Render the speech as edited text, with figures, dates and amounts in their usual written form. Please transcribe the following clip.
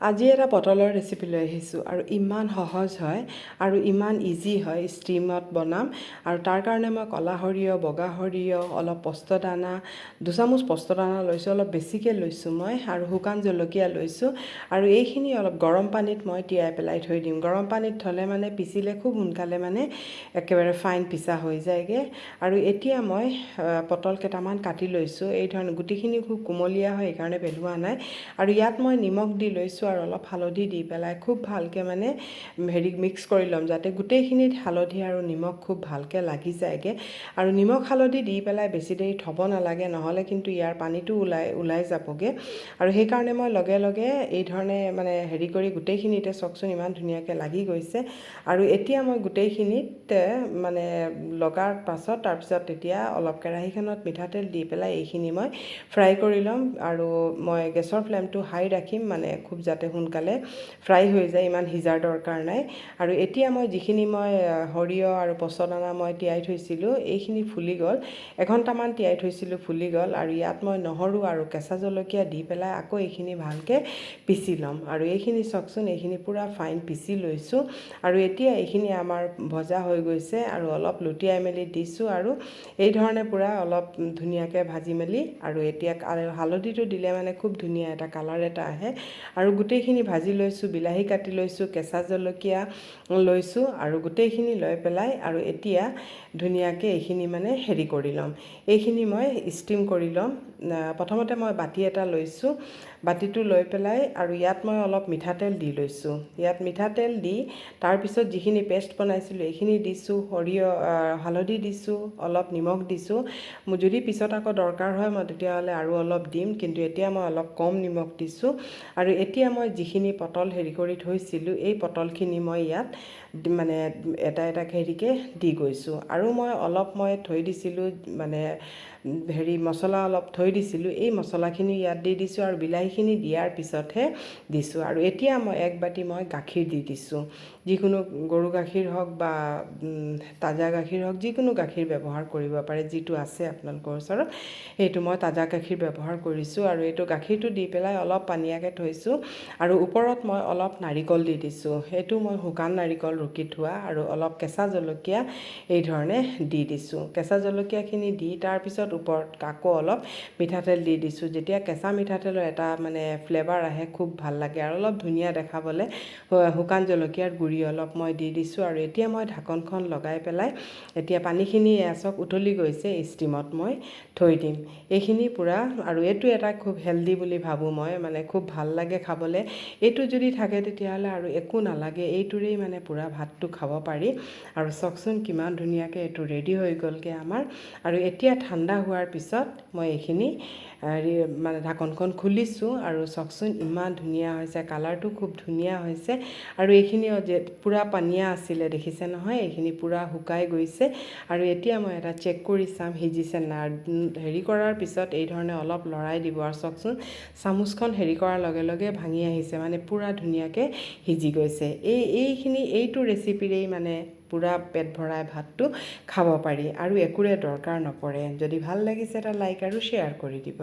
আজি এটা পটলৰ ৰেচিপি লৈ আহিছোঁ আৰু ইমান সহজ হয় আৰু ইমান ইজি হয়। ষ্টিমত বনাম আৰু তাৰ কাৰণে মই ক'লা সৰিয়হ, বগা সৰিয়হ, অলপ পস্তদানা, 2 চামুচ পস্তদানা লৈছোঁ, অলপ বেছিকৈ লৈছোঁ মই, আৰু শুকান জলকীয়া লৈছোঁ। আৰু এইখিনি অলপ গৰম পানীত মই তিয়াই পেলাই থৈ দিম। গৰম পানীত থ'লে মানে পিচিলে খুব সোনকালে মানে একেবাৰে ফাইন পিচা হৈ যায়গৈ। আৰু এতিয়া মই পটল কেইটামান কাটি লৈছোঁ। এই ধৰণে গুটিখিনি খুব কুমলীয়া হয়, সেইকাৰণে পেলোৱা নাই। আৰু ইয়াত মই নিমখ দি লৈছোঁ আৰু অলপ হালধি দি পেলাই খুব ভালকৈ মানে মিক্স কৰি ল'ম, যাতে গোটেইখিনিত হালধি আৰু নিমখ খুব ভালকৈ লাগি যায়গৈ। আৰু নিমখ হালধি দি পেলাই বেছি দেৰি থ'ব নালাগে, নহ'লে কিন্তু ইয়াৰ পানীটো ওলাই যাবগৈ। আৰু সেইকাৰণে মই লগে লগে এই ধৰণে মানে কৰি গোটেইখিনিতে চাওকচোন ইমান ধুনীয়াকৈ লাগি গৈছে। আৰু এতিয়া মই গোটেইখিনিত মানে লগাৰ পাছত তাৰপিছত এতিয়া অলপ কেৰাহীখনত মিঠাতেল দি পেলাই এইখিনি মই ফ্ৰাই কৰি ল'ম। আৰু মই গেছৰ ফ্লেমটো হাই ৰাখিম, মানে খুব যাতে সোনকালে ফ্ৰাই হৈ যায়, ইমান সিজাৰ দৰকাৰ নাই। আৰু এতিয়া মই যিখিনি মই সৰিয়হ আৰু পস্তদানা মই তিয়াই থৈছিলোঁ, এইখিনি ফুলি গ'ল। এঘণ্টামান তিয়াই থৈছিলোঁ, ফুলি গ'ল। আৰু ইয়াত মই নহৰু আৰু কেঁচা জলকীয়া দি পেলাই আকৌ এইখিনি ভালকৈ পিচি ল'ম। আৰু এইখিনি চাওকচোন, এইখিনি পূৰা ফাইন পিচি লৈছোঁ। আৰু এতিয়া এইখিনি আমাৰ ভজা হৈ গৈছে আৰু অলপ লুটিয়াই মেলি দিছোঁ। আৰু এই ধৰণে পূৰা অলপ ধুনীয়াকৈ ভাজি মেলি, আৰু এতিয়া হালধিটো দিলে মানে খুব ধুনীয়া এটা কালাৰ এটা আহে। আৰু গোটেইখিনি ভাজি লৈছোঁ, বিলাহী কাটি লৈছোঁ, কেঁচা জলকীয়া লৈছোঁ, আৰু গোটেইখিনি লৈ পেলাই আৰু এতিয়া ধুনীয়াকৈ এইখিনি মানে কৰি ল'ম। এইখিনি মই ষ্টিম কৰি ল'ম। প্ৰথমতে মই বাতি এটা লৈছোঁ, বাতিটো লৈ পেলাই আৰু ইয়াত মই অলপ মিঠাতেল দি লৈছোঁ। ইয়াত মিঠাতেল দি তাৰপিছত যিখিনি পেষ্ট বনাইছিলোঁ এইখিনি দিছোঁ, হালধি দিছোঁ, অলপ নিমখ দিছোঁ। যদি পিছত আকৌ দৰকাৰ হয় মই তেতিয়াহ'লে আৰু অলপ দিম, কিন্তু এতিয়া মই অলপ কম নিমখ দিছোঁ। আৰু এতিয়া মই যিখিনি পটল কৰি থৈছিলোঁ, এই পটলখিনি মই ইয়াত মানে এটা দি গৈছোঁ। আৰু মই অলপ থৈ দিছিলোঁ, মানে মছলা অলপ থৈ দিছিলোঁ, এই মছলাখিনি ইয়াত দি দিছোঁ। আৰু বিলাহীখিনি দিয়াৰ পিছতহে দিছোঁ। আৰু এতিয়া মই 1 বাতি মই গাখীৰ দি দিছোঁ। যিকোনো গৰু গাখীৰ হওক বা তাজা গাখীৰ হওক, যিকোনো গাখীৰ ব্যৱহাৰ কৰিব পাৰে, যিটো আছে আপোনালোকৰ ওচৰত। সেইটো মই তাজা গাখীৰ ব্যৱহাৰ কৰিছোঁ। আৰু এইটো গাখীৰটো দি পেলাই অলপ পানীয়াকৈ থৈছোঁ। আৰু ওপৰত মই অলপ নাৰিকল দি দিছোঁ। সেইটো মই শুকান নাৰিকল ৰুকি থোৱা, আৰু অলপ কেঁচা জলকীয়া এই ধৰণে দি দিছোঁ। কেঁচা জলকীয়াখিনি দি তাৰপিছত ওপৰত আকৌ অলপ মিঠাতেল দি দিছোঁ। যেতিয়া কেঁচা মিঠাতেলৰ এটা মানে ফ্লেভাৰ আহে, খুব ভাল লাগে আৰু অলপ ধুনীয়া দেখাবলৈ শুকান জলকীয়াৰ গুড়ি অলপ মই দি দিছোঁ। আৰু এতিয়া মই ঢাকনখন লগাই পেলাই এতিয়া পানীখিনি এচক উতলি গৈছে, ষ্টিমত মই থৈ দিম এইখিনি পূৰা। আৰু এইটো এটা খুব হেল্ডি বুলি ভাবোঁ মই, মানে খুব ভাল লাগে খাবলৈ। এইটো যদি থাকে তেতিয়াহ'লে আৰু একো নালাগে, এইটোৰেই মানে পূৰা ভাতটো খাব পাৰি। আৰু চাওকচোন কিমান ধুনীয়াকৈ এইটো ৰেডি হৈ গ'লগৈ আমাৰ। আৰু এতিয়া ঠাণ্ডা হোৱাৰ পিছত মই এইখিনি মানে ঢাকনখন খুলিছোঁ, আৰু চাওকচোন ইমান ধুনীয়া হৈছে, কালাৰটো খুব ধুনীয়া হৈছে। আৰু এইখিনি পূৰা পানীয়া আছিলে, দেখিছে নহয়, এইখিনি পূৰা শুকাই গৈছে। আৰু এতিয়া মই এটা চেক কৰি চাম সিজিছে নাই। কৰাৰ পিছত এই ধৰণে অলপ লৰাই দিব, আৰু চাওকচোন চামুচখন কৰাৰ লগে লগে ভাঙি আহিছে, মানে পূৰা ধুনীয়াকৈ সিজি গৈছে। এইটো ৰেচিপিৰেই মানে পূৰা পেট ভৰাই ভাতটো খাব পাৰি, আৰু একোৰে দৰকাৰ নপৰে। যদি ভাল লাগিছে এটা লাইক আৰু শ্বেয়াৰ কৰি দিব।